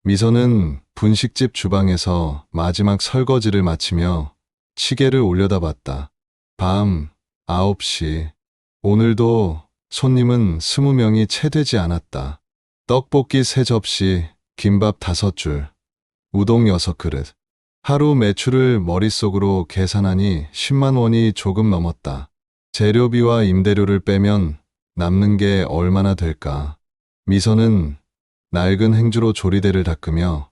미선은 분식집 주방에서 마지막 설거지를 마치며 시계를 올려다봤다. 밤 9시. 오늘도 손님은 20명이 채 되지 않았다. 떡볶이 3접시, 김밥 5줄, 우동 6그릇. 하루 매출을 머릿속으로 계산하니 10만 원이 조금 넘었다. 재료비와 임대료를 빼면 남는 게 얼마나 될까? 미선은 낡은 행주로 조리대를 닦으며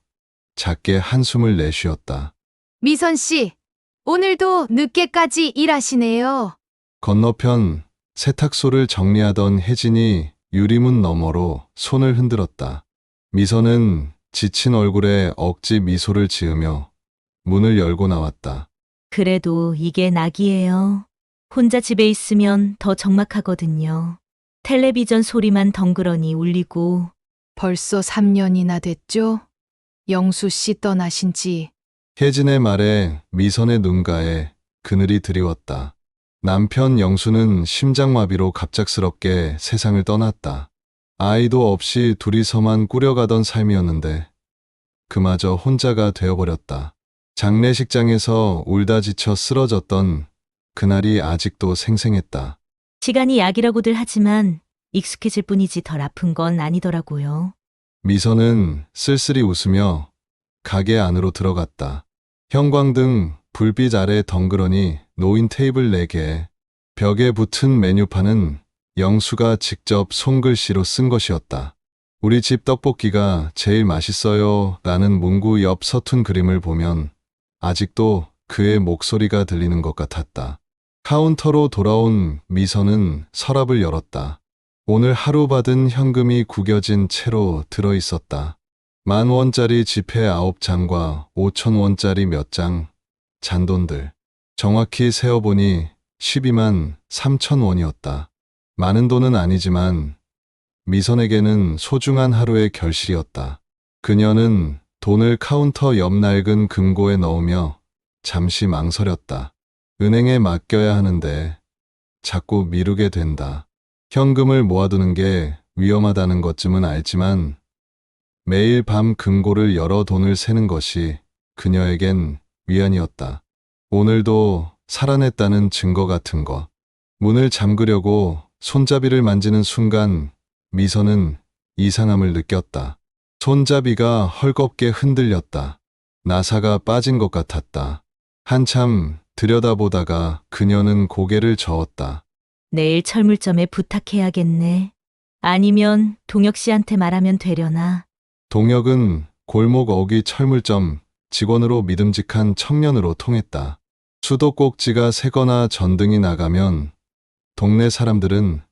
작게 한숨을 내쉬었다. 미선 씨, 오늘도 늦게까지 일하시네요. 건너편 세탁소를 정리하던 혜진이 유리문 너머로 손을 흔들었다. 미선은 지친 얼굴에 억지 미소를 지으며 문을 열고 나왔다. 그래도 이게 낙이에요. 혼자 집에 있으면 더 적막하거든요. 텔레비전 소리만 덩그러니 울리고. 벌써 3년이나 됐죠? 영수 씨 떠나신 지. 혜진의 말에 미선의 눈가에 그늘이 드리웠다. 남편 영수는 심장마비로 갑작스럽게 세상을 떠났다. 아이도 없이 둘이서만 꾸려가던 삶이었는데 그마저 혼자가 되어버렸다. 장례식장에서 울다 지쳐 쓰러졌던 그날이 아직도 생생했다. 시간이 약이라고들 하지만 익숙해질 뿐이지 덜 아픈 건 아니더라고요. 미선은 쓸쓸히 웃으며 가게 안으로 들어갔다. 형광등 불빛 아래 덩그러니 놓인 테이블 4개, 벽에 붙은 메뉴판은 영수가 직접 손글씨로 쓴 것이었다. 우리 집 떡볶이가 제일 맛있어요 라는 문구 옆 서툰 그림을 보면 아직도 그의 목소리가 들리는 것 같았다. 카운터로 돌아온 미선은 서랍을 열었다. 오늘 하루 받은 현금이 구겨진 채로 들어있었다. 10,000원짜리 지폐 9장과 5,000원짜리 몇 장, 잔돈들. 정확히 세어보니 12만 3,000원이었다. 많은 돈은 아니지만 미선에게는 소중한 하루의 결실이었다. 그녀는 돈을 카운터 옆 낡은 금고에 넣으며 잠시 망설였다. 은행에 맡겨야 하는데 자꾸 미루게 된다. 현금을 모아두는 게 위험하다는 것쯤은 알지만 매일 밤 금고를 열어 돈을 세는 것이 그녀에겐 위안이었다. 오늘도 살아냈다는 증거 같은 것. 문을 잠그려고 손잡이를 만지는 순간 미선은 이상함을 느꼈다. 손잡이가 헐겁게 흔들렸다. 나사가 빠진 것 같았다. 한참 들여다보다가 그녀는 고개를 저었다. 내일 철물점에 부탁해야겠네. 아니면 동혁 씨한테 말하면 되려나. 동혁은 골목 어귀 철물점 직원으로 믿음직한 청년으로 통했다. 수도꼭지가 새거나 전등이 나가면 동네 사람들은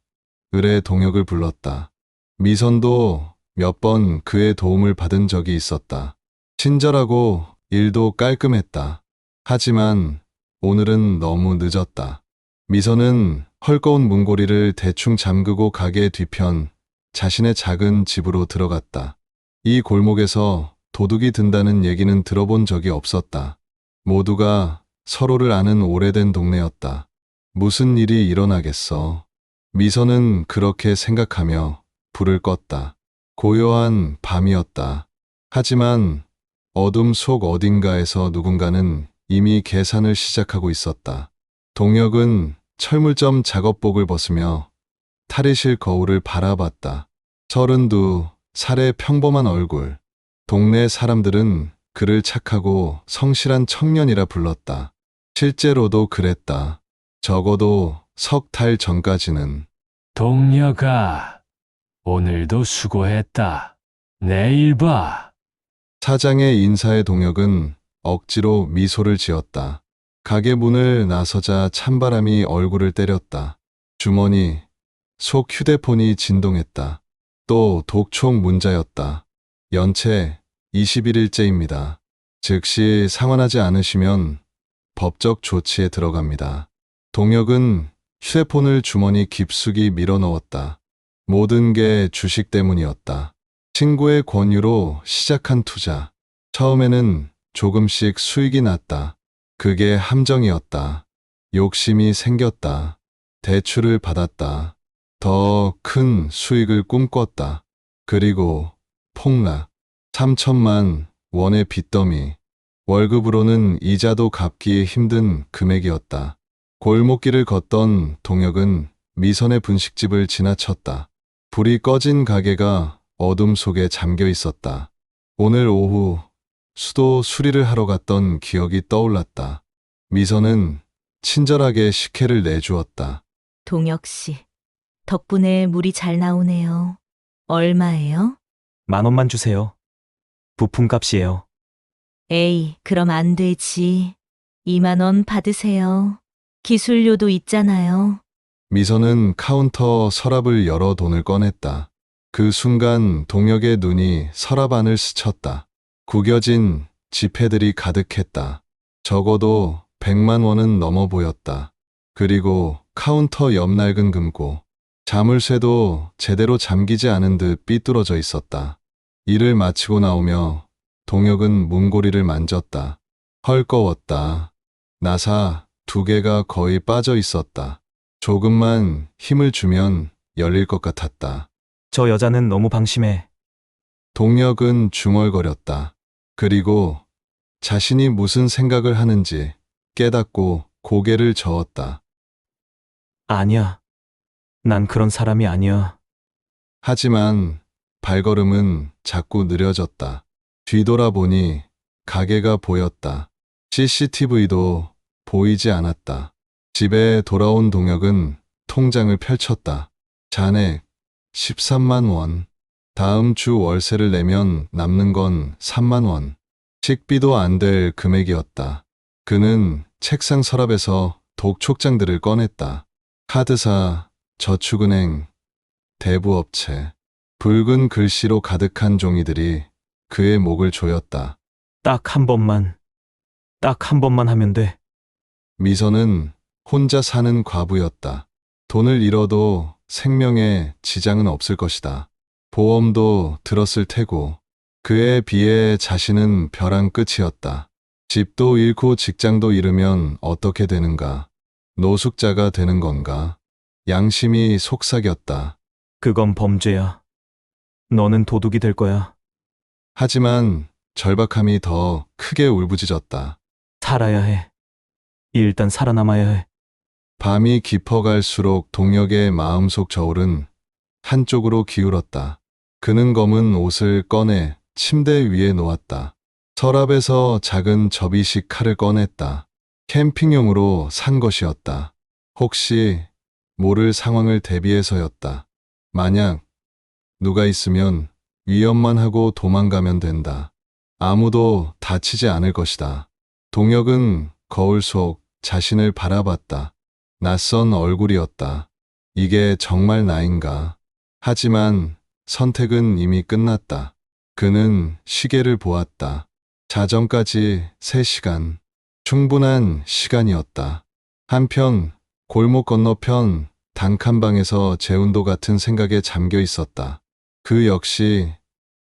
의뢰 동혁을 불렀다. 미선도 몇 번 그의 도움을 받은 적이 있었다. 친절하고 일도 깔끔했다. 하지만 오늘은 너무 늦었다. 미선은 헐거운 문고리를 대충 잠그고 가게 뒤편 자신의 작은 집으로 들어갔다. 이 골목에서 도둑이 든다는 얘기는 들어본 적이 없었다. 모두가 서로를 아는 오래된 동네였다. 무슨 일이 일어나겠어. 미선은 그렇게 생각하며 불을 껐다. 고요한 밤이었다. 하지만 어둠 속 어딘가에서 누군가는 이미 계산을 시작하고 있었다. 동혁은 철물점 작업복을 벗으며 탈의실 거울을 바라봤다. 32살의 평범한 얼굴. 동네 사람들은 그를 착하고 성실한 청년이라 불렀다. 실제로도 그랬다. 적어도 석 달 전까지는. 동혁아, 오늘도 수고했다. 내일 봐. 사장의 인사에 동혁은 억지로 미소를 지었다. 가게 문을 나서자 찬바람이 얼굴을 때렸다. 주머니, 속 휴대폰이 진동했다. 또 독촉 문자였다. 연체 21일째입니다. 즉시 상환하지 않으시면 법적 조치에 들어갑니다. 동혁은 휴대폰을 주머니 깊숙이 밀어넣었다. 모든 게 주식 때문이었다. 친구의 권유로 시작한 투자. 처음에는 조금씩 수익이 났다. 그게 함정이었다. 욕심이 생겼다. 대출을 받았다. 더 큰 수익을 꿈꿨다. 그리고 폭락. 3천만 원의 빚더미. 월급으로는 이자도 갚기 힘든 금액이었다. 골목길을 걷던 동혁은 미선의 분식집을 지나쳤다. 불이 꺼진 가게가 어둠 속에 잠겨 있었다. 오늘 오후 수도 수리를 하러 갔던 기억이 떠올랐다. 미선은 친절하게 식혜를 내주었다. 동혁 씨, 덕분에 물이 잘 나오네요. 얼마예요? 10,000원만 주세요. 부품값이에요. 에이, 그럼 안 되지. 2만 원 받으세요. 기술료도 있잖아요. 미선은 카운터 서랍을 열어 돈을 꺼냈다. 그 순간 동혁의 눈이 서랍 안을 스쳤다. 구겨진 지폐들이 가득했다. 적어도 100만 원은 넘어 보였다. 그리고 카운터 옆 낡은 금고. 자물쇠도 제대로 잠기지 않은 듯 삐뚤어져 있었다. 일을 마치고 나오며 동혁은 문고리를 만졌다. 헐거웠다. 나사 2개가 거의 빠져 있었다. 조금만 힘을 주면 열릴 것 같았다. 저 여자는 너무 방심해. 동혁은 중얼거렸다. 그리고 자신이 무슨 생각을 하는지 깨닫고 고개를 저었다. 아니야. 난 그런 사람이 아니야. 하지만 발걸음은 자꾸 느려졌다. 뒤돌아보니 가게가 보였다. CCTV도 보이지 않았다. 집에 돌아온 동혁은 통장을 펼쳤다. 잔액 13만 원. 다음 주 월세를 내면 남는 건 3만 원. 식비도 안 될 금액이었다. 그는 책상 서랍에서 독촉장들을 꺼냈다. 카드사, 저축은행, 대부업체. 붉은 글씨로 가득한 종이들이 그의 목을 조였다. 딱 한 번만 하면 돼. 미선은 혼자 사는 과부였다. 돈을 잃어도 생명에 지장은 없을 것이다. 보험도 들었을 테고 그에 비해 자신은 벼랑 끝이었다. 집도 잃고 직장도 잃으면 어떻게 되는가? 노숙자가 되는 건가? 양심이 속삭였다. 그건 범죄야. 너는 도둑이 될 거야. 하지만 절박함이 더 크게 울부짖었다. 살아야 해. 일단 살아남아야 해. 밤이 깊어갈수록 동혁의 마음속 저울은 한쪽으로 기울었다. 그는 검은 옷을 꺼내 침대 위에 놓았다. 서랍에서 작은 접이식 칼을 꺼냈다. 캠핑용으로 산 것이었다. 혹시 모를 상황을 대비해서였다. 만약 누가 있으면 위협만 하고 도망가면 된다. 아무도 다치지 않을 것이다. 동혁은 거울 속 자신을 바라봤다. 낯선 얼굴이었다. 이게 정말 나인가? 하지만 선택은 이미 끝났다. 그는 시계를 보았다. 자정까지 3시간. 충분한 시간이었다. 한편 골목 건너편 단칸방에서 재운도 같은 생각에 잠겨 있었다. 그 역시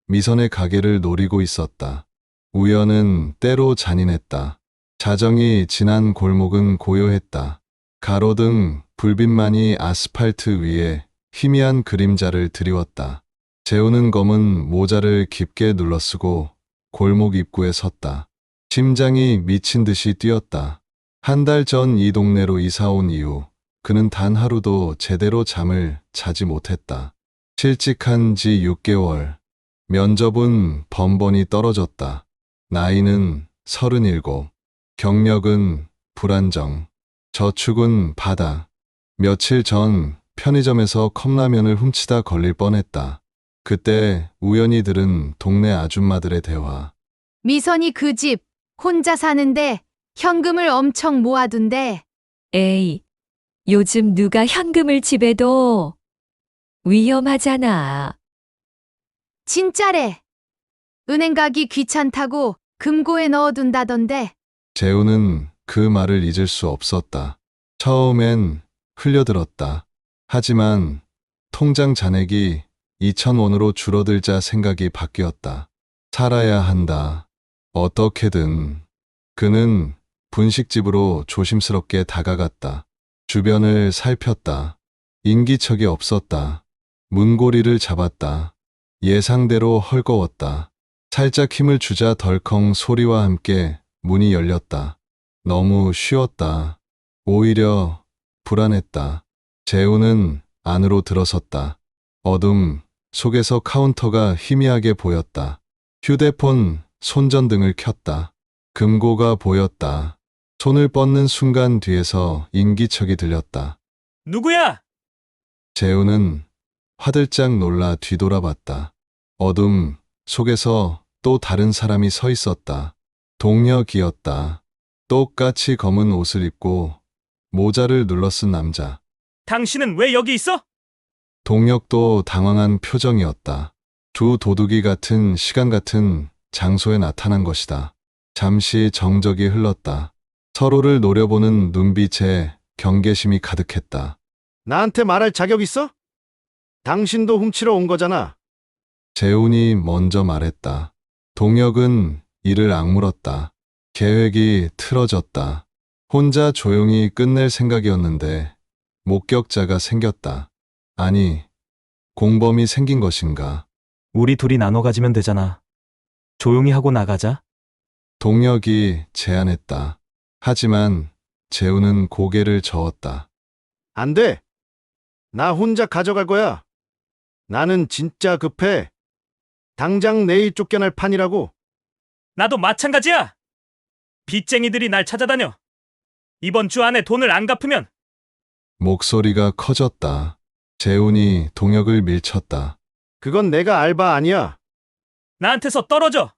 미선의 가게를 노리고 있었다. 우연은 때로 잔인했다. 자정이 지난 골목은 고요했다. 가로등 불빛만이 아스팔트 위에 희미한 그림자를 드리웠다. 재우는 검은 모자를 깊게 눌러쓰고 골목 입구에 섰다. 심장이 미친 듯이 뛰었다. 한 달 전 이 동네로 이사 온 이후 그는 단 하루도 제대로 잠을 자지 못했다. 실직한 지 6개월. 면접은 번번이 떨어졌다. 나이는 37. 경력은 불안정. 저축은 바다. 며칠 전 편의점에서 컵라면을 훔치다 걸릴 뻔했다. 그때 우연히 들은 동네 아줌마들의 대화. 미선이 그 집 혼자 사는데 현금을 엄청 모아둔대. 에이, 요즘 누가 현금을 집에 둬? 위험하잖아. 진짜래. 은행 가기 귀찮다고 금고에 넣어둔다던데. 재우는 그 말을 잊을 수 없었다. 처음엔 흘려들었다. 하지만 통장 잔액이 2,000원으로 줄어들자 생각이 바뀌었다. 살아야 한다. 어떻게든. 그는 분식집으로 조심스럽게 다가갔다. 주변을 살폈다. 인기척이 없었다. 문고리를 잡았다. 예상대로 헐거웠다. 살짝 힘을 주자 덜컹 소리와 함께 문이 열렸다. 너무 쉬웠다. 오히려 불안했다. 재우는 안으로 들어섰다. 어둠 속에서 카운터가 희미하게 보였다. 휴대폰 손전등을 켰다. 금고가 보였다. 손을 뻗는 순간 뒤에서 인기척이 들렸다. 누구야? 재우는 화들짝 놀라 뒤돌아봤다. 어둠 속에서 또 다른 사람이 서 있었다. 동혁이었다. 똑같이 검은 옷을 입고 모자를 눌러쓴 남자. 당신은 왜 여기 있어? 동혁도 당황한 표정이었다. 두 도둑이 같은 시간 같은 장소에 나타난 것이다. 잠시 정적이 흘렀다. 서로를 노려보는 눈빛에 경계심이 가득했다. 나한테 말할 자격 있어? 당신도 훔치러 온 거잖아. 재훈이 먼저 말했다. 동혁은 이를 악물었다. 계획이 틀어졌다. 혼자 조용히 끝낼 생각이었는데 목격자가 생겼다. 아니, 공범이 생긴 것인가? 우리 둘이 나눠 가지면 되잖아. 조용히 하고 나가자. 동혁이 제안했다. 하지만 재훈은 고개를 저었다. 안 돼. 나 혼자 가져갈 거야. 나는 진짜 급해. 당장 내일 쫓겨날 판이라고. 나도 마찬가지야. 빚쟁이들이 날 찾아다녀. 이번 주 안에 돈을 안 갚으면 목소리가 커졌다. 재훈이 동혁을 밀쳤다. 그건 내가 알바 아니야. 나한테서 떨어져.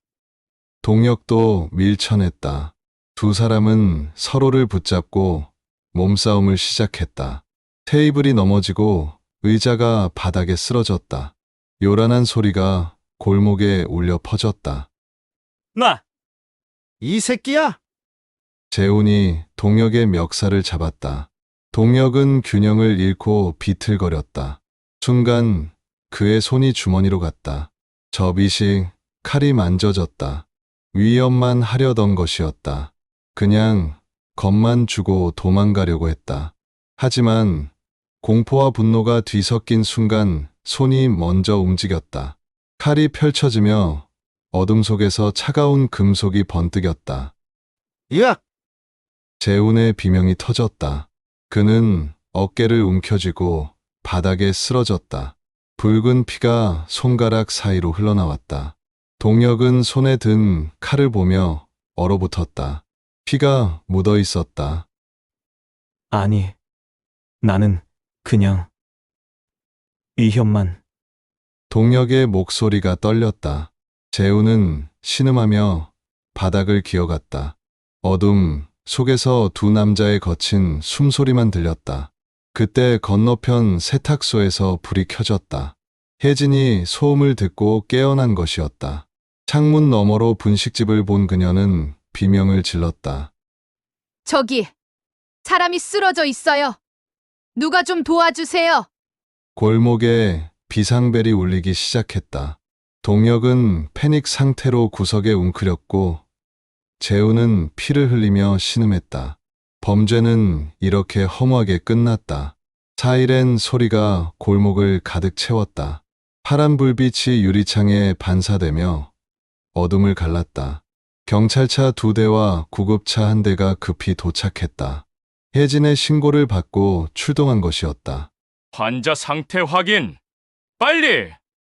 동혁도 밀쳐냈다. 두 사람은 서로를 붙잡고 몸싸움을 시작했다. 테이블이 넘어지고 의자가 바닥에 쓰러졌다. 요란한 소리가 골목에 울려 퍼졌다. 놔. 이 새끼야? 재훈이 동혁의 멱살을 잡았다. 동혁은 균형을 잃고 비틀거렸다. 순간 그의 손이 주머니로 갔다. 접이식 칼이 만져졌다. 위협만 하려던 것이었다. 그냥 겁만 주고 도망가려고 했다. 하지만 공포와 분노가 뒤섞인 순간 손이 먼저 움직였다. 칼이 펼쳐지며 어둠 속에서 차가운 금속이 번뜩였다. 으악! 재훈의 비명이 터졌다. 그는 어깨를 움켜쥐고 바닥에 쓰러졌다. 붉은 피가 손가락 사이로 흘러나왔다. 동혁은 손에 든 칼을 보며 얼어붙었다. 피가 묻어 있었다. 아니, 나는 그냥 위협만. 동혁의 목소리가 떨렸다. 재훈은 신음하며 바닥을 기어갔다. 어둠 속에서 두 남자의 거친 숨소리만 들렸다. 그때 건너편 세탁소에서 불이 켜졌다. 혜진이 소음을 듣고 깨어난 것이었다. 창문 너머로 분식집을 본 그녀는 비명을 질렀다. 저기, 사람이 쓰러져 있어요. 누가 좀 도와주세요. 골목에 비상벨이 울리기 시작했다. 동혁은 패닉 상태로 구석에 웅크렸고 재훈은 피를 흘리며 신음했다. 범죄는 이렇게 허무하게 끝났다. 사이렌 소리가 골목을 가득 채웠다. 파란 불빛이 유리창에 반사되며 어둠을 갈랐다. 경찰차 2대와 구급차 1대가 급히 도착했다. 혜진의 신고를 받고 출동한 것이었다. 환자 상태 확인. 빨리!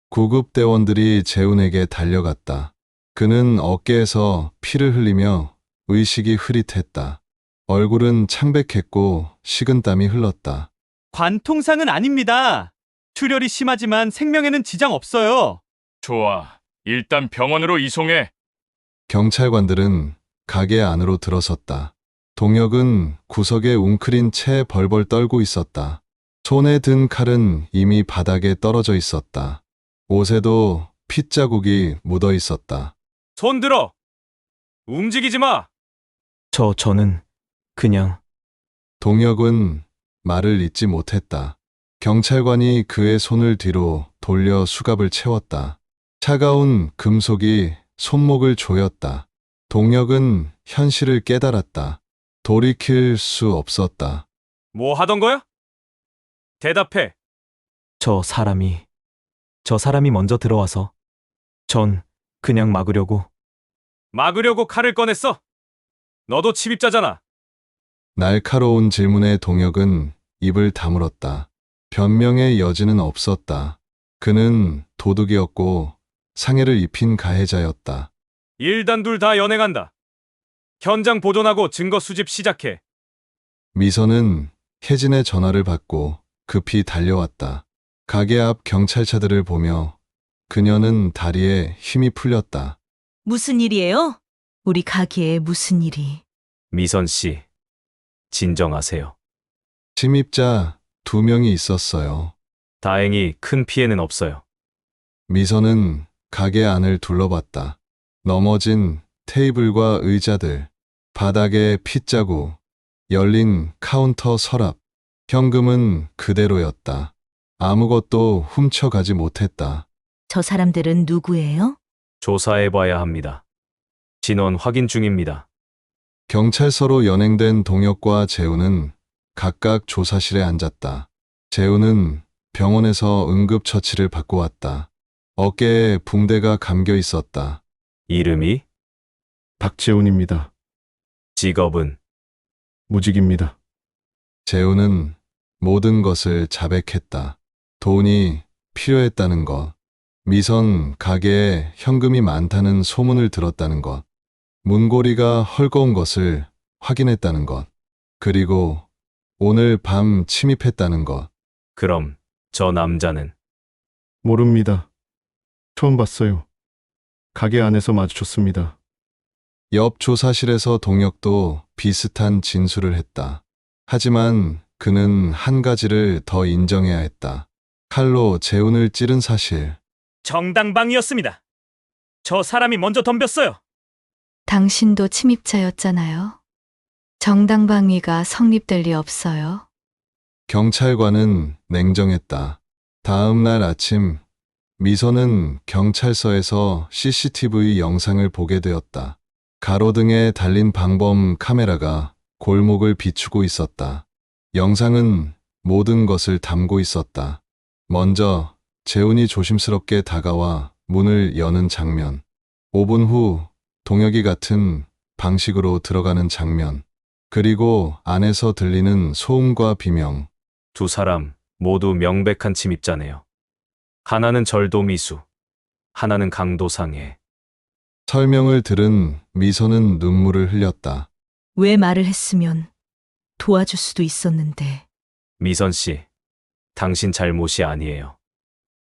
구급대원들이 재훈에게 달려갔다. 그는 어깨에서 피를 흘리며 의식이 흐릿했다. 얼굴은 창백했고 식은땀이 흘렀다. 관통상은 아닙니다. 출혈이 심하지만 생명에는 지장 없어요. 좋아. 일단 병원으로 이송해. 경찰관들은 가게 안으로 들어섰다. 동혁은 구석에 웅크린 채 벌벌 떨고 있었다. 손에 든 칼은 이미 바닥에 떨어져 있었다. 옷에도 핏자국이 묻어 있었다. 손 들어. 움직이지 마. 저는 그냥 동혁은 말을 잇지 못했다. 경찰관이 그의 손을 뒤로 돌려 수갑을 채웠다. 차가운 금속이 손목을 조였다. 동혁은 현실을 깨달았다. 돌이킬 수 없었다. 뭐 하던 거야? 대답해. 저 사람이 먼저 들어와서 전 그냥 막으려고. 막으려고 칼을 꺼냈어? 너도 침입자잖아. 날카로운 질문에 동혁은 입을 다물었다. 변명의 여지는 없었다. 그는 도둑이었고 상해를 입힌 가해자였다. 일단둘 다 연행한다. 현장 보존하고 증거 수집 시작해. 미선은 혜진의 전화를 받고 급히 달려왔다. 가게 앞 경찰차들을 보며 그녀는 다리에 힘이 풀렸다. 무슨 일이에요? 우리 가게에 무슨 일이? 미선 씨, 진정하세요. 침입자 2명이 있었어요. 다행히 큰 피해는 없어요. 미선은 가게 안을 둘러봤다. 넘어진 테이블과 의자들, 바닥에 핏자국, 열린 카운터 서랍, 현금은 그대로였다. 아무것도 훔쳐가지 못했다. 저 사람들은 누구예요? 조사해봐야 합니다. 진원 확인 중입니다. 경찰서로 연행된 동혁과 재우는 각각 조사실에 앉았다. 재우는 병원에서 응급처치를 받고 왔다. 어깨에 붕대가 감겨 있었다. 이름이? 박재훈입니다. 직업은? 무직입니다. 재우는 모든 것을 자백했다. 돈이 필요했다는 것, 미선 가게에 현금이 많다는 소문을 들었다는 것, 문고리가 헐거운 것을 확인했다는 것, 그리고 오늘 밤 침입했다는 것. 그럼 저 남자는? 모릅니다. 처음 봤어요. 가게 안에서 마주쳤습니다. 옆 조사실에서 동혁도 비슷한 진술을 했다. 하지만 그는 한 가지를 더 인정해야 했다. 칼로 재훈을 찌른 사실. 정당방위였습니다. 저 사람이 먼저 덤볐어요. 당신도 침입자였잖아요. 정당방위가 성립될 리 없어요. 경찰관은 냉정했다. 다음 날 아침, 미선은 경찰서에서 CCTV 영상을 보게 되었다. 가로등에 달린 방범 카메라가 골목을 비추고 있었다. 영상은 모든 것을 담고 있었다. 먼저 재훈이 조심스럽게 다가와 문을 여는 장면. 5분 후 동혁이 같은 방식으로 들어가는 장면. 그리고 안에서 들리는 소음과 비명. 두 사람 모두 명백한 침입자네요. 하나는 절도미수, 하나는 강도상해. 설명을 들은 미선은 눈물을 흘렸다. 왜 말을 했으면 도와줄 수도 있었는데. 미선 씨, 당신 잘못이 아니에요.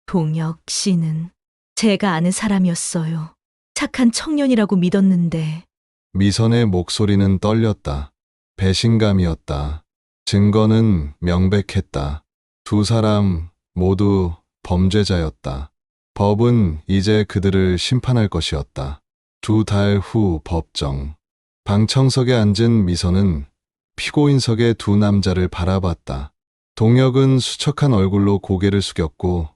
동혁 씨는 제가 아는 사람이었어요. 착한 청년이라고 믿었는데. 미선의 목소리는 떨렸다. 배신감이었다. 증거는 명백했다. 두 사람 모두 범죄자였다. 법은 이제 그들을 심판할 것이었다. 2달 후 법정. 방청석에 앉은 미선은 피고인석의 두 남자를 바라봤다. 동혁은 수척한 얼굴로 고개를 숙였고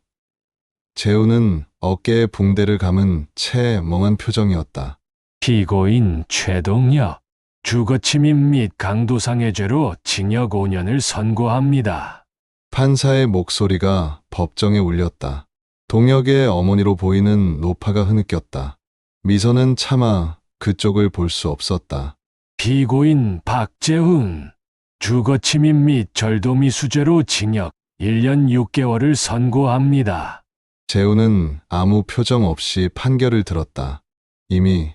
재훈은 어깨에 붕대를 감은 채 멍한 표정이었다. 피고인 최동혁, 주거침입 및 강도상해 죄로 징역 5년을 선고합니다. 판사의 목소리가 법정에 울렸다. 동혁의 어머니로 보이는 노파가 흐느꼈다. 미선은 차마 그쪽을 볼 수 없었다. 피고인 박재훈, 주거침입 및 절도미수죄로 징역 1년 6개월을 선고합니다. 재훈은 아무 표정 없이 판결을 들었다. 이미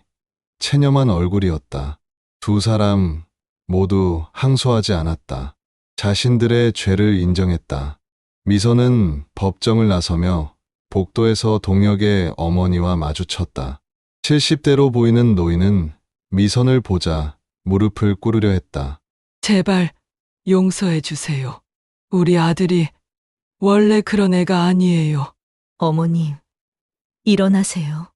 체념한 얼굴이었다. 두 사람 모두 항소하지 않았다. 자신들의 죄를 인정했다. 미선은 법정을 나서며 복도에서 동혁의 어머니와 마주쳤다. 70대로 보이는 노인은 미선을 보자 무릎을 꿇으려 했다. 제발 용서해 주세요. 우리 아들이 원래 그런 애가 아니에요. 어머님, 일어나세요.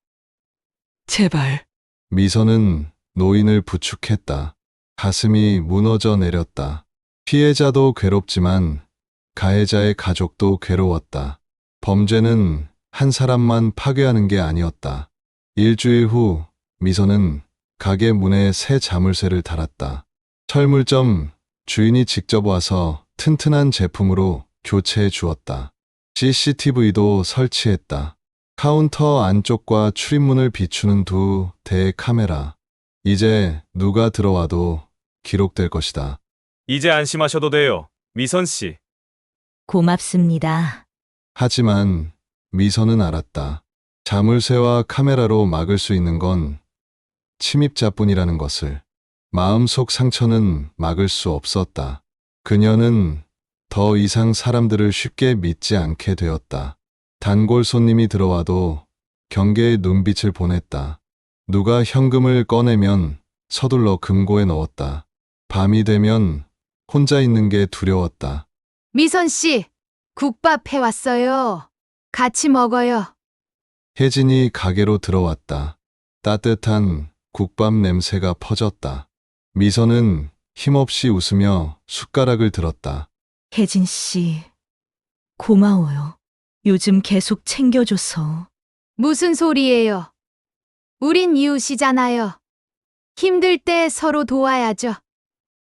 제발. 미선은 노인을 부축했다. 가슴이 무너져 내렸다. 피해자도 괴롭지만 가해자의 가족도 괴로웠다. 범죄는 한 사람만 파괴하는 게 아니었다. 일주일 후 미선은 가게 문에 새 자물쇠를 달았다. 철물점 주인이 직접 와서 튼튼한 제품으로 교체해 주었다. CCTV도 설치했다. 카운터 안쪽과 출입문을 비추는 두 대의 카메라. 이제 누가 들어와도 기록될 것이다. 이제 안심하셔도 돼요. 미선 씨. 고맙습니다. 하지만 미선은 알았다. 자물쇠와 카메라로 막을 수 있는 건 침입자뿐이라는 것을. 마음속 상처는 막을 수 없었다. 그녀는 더 이상 사람들을 쉽게 믿지 않게 되었다. 단골 손님이 들어와도 경계의 눈빛을 보냈다. 누가 현금을 꺼내면 서둘러 금고에 넣었다. 밤이 되면 혼자 있는 게 두려웠다. 미선 씨, 국밥 해왔어요. 같이 먹어요. 혜진이 가게로 들어왔다. 따뜻한 국밥 냄새가 퍼졌다. 미선은 힘없이 웃으며 숟가락을 들었다. 혜진 씨, 고마워요. 요즘 계속 챙겨줘서. 무슨 소리예요? 우린 이웃이잖아요. 힘들 때 서로 도와야죠.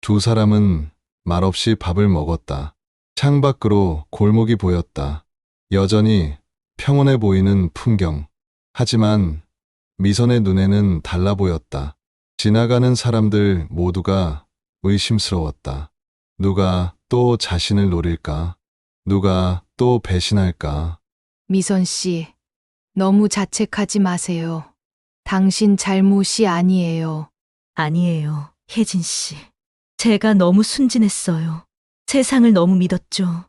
두 사람은 말없이 밥을 먹었다. 창밖으로 골목이 보였다. 여전히 평온해 보이는 풍경. 하지만 미선의 눈에는 달라 보였다. 지나가는 사람들 모두가 의심스러웠다. 누가 또 자신을 노릴까? 누가 또 배신할까? 미선 씨, 너무 자책하지 마세요. 당신 잘못이 아니에요. 아니에요, 혜진 씨. 제가 너무 순진했어요. 세상을 너무 믿었죠.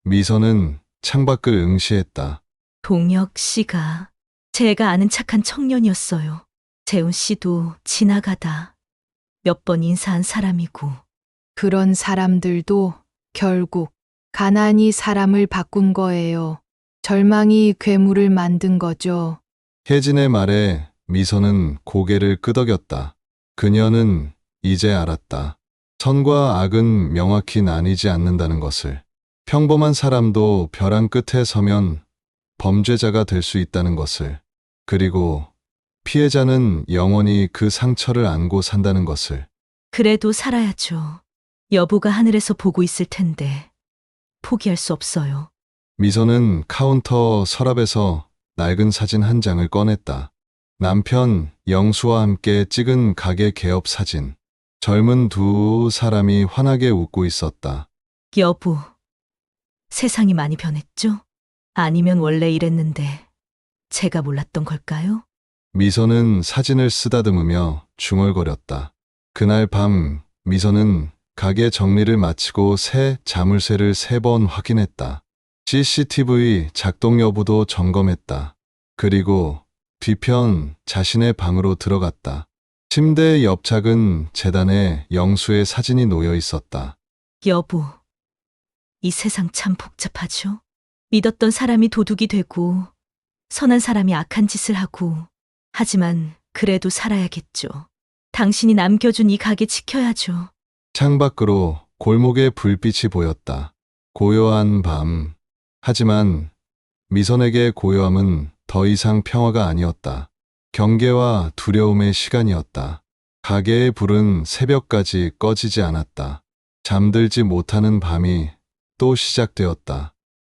미선은 창밖을 응시했다. 동혁 씨가 제가 아는 착한 청년이었어요. 재훈 씨도 지나가다 몇 번 인사한 사람이고. 그런 사람들도 결국 가난이 사람을 바꾼 거예요. 절망이 괴물을 만든 거죠. 혜진의 말에 미선은 고개를 끄덕였다. 그녀는 이제 알았다. 선과 악은 명확히 나뉘지 않는다는 것을. 평범한 사람도 벼랑 끝에 서면 범죄자가 될 수 있다는 것을. 그리고 피해자는 영원히 그 상처를 안고 산다는 것을. 그래도 살아야죠. 여보가 하늘에서 보고 있을 텐데 포기할 수 없어요. 미선은 카운터 서랍에서 낡은 사진 한 장을 꺼냈다. 남편 영수와 함께 찍은 가게 개업 사진. 젊은 두 사람이 환하게 웃고 있었다. 여보, 세상이 많이 변했죠? 아니면 원래 이랬는데 제가 몰랐던 걸까요? 미선은 사진을 쓰다듬으며 중얼거렸다. 그날 밤 미선은 가게 정리를 마치고 새 자물쇠를 3번 확인했다. CCTV 작동 여부도 점검했다. 그리고 뒤편 자신의 방으로 들어갔다. 침대 옆 작은 재단에 영수의 사진이 놓여 있었다. 여보, 이 세상 참 복잡하죠? 믿었던 사람이 도둑이 되고 선한 사람이 악한 짓을 하고. 하지만 그래도 살아야겠죠. 당신이 남겨준 이 가게 지켜야죠. 창밖으로 골목에 불빛이 보였다. 고요한 밤. 하지만 미선에게 고요함은 더 이상 평화가 아니었다. 경계와 두려움의 시간이었다. 가게의 불은 새벽까지 꺼지지 않았다. 잠들지 못하는 밤이 또 시작되었다.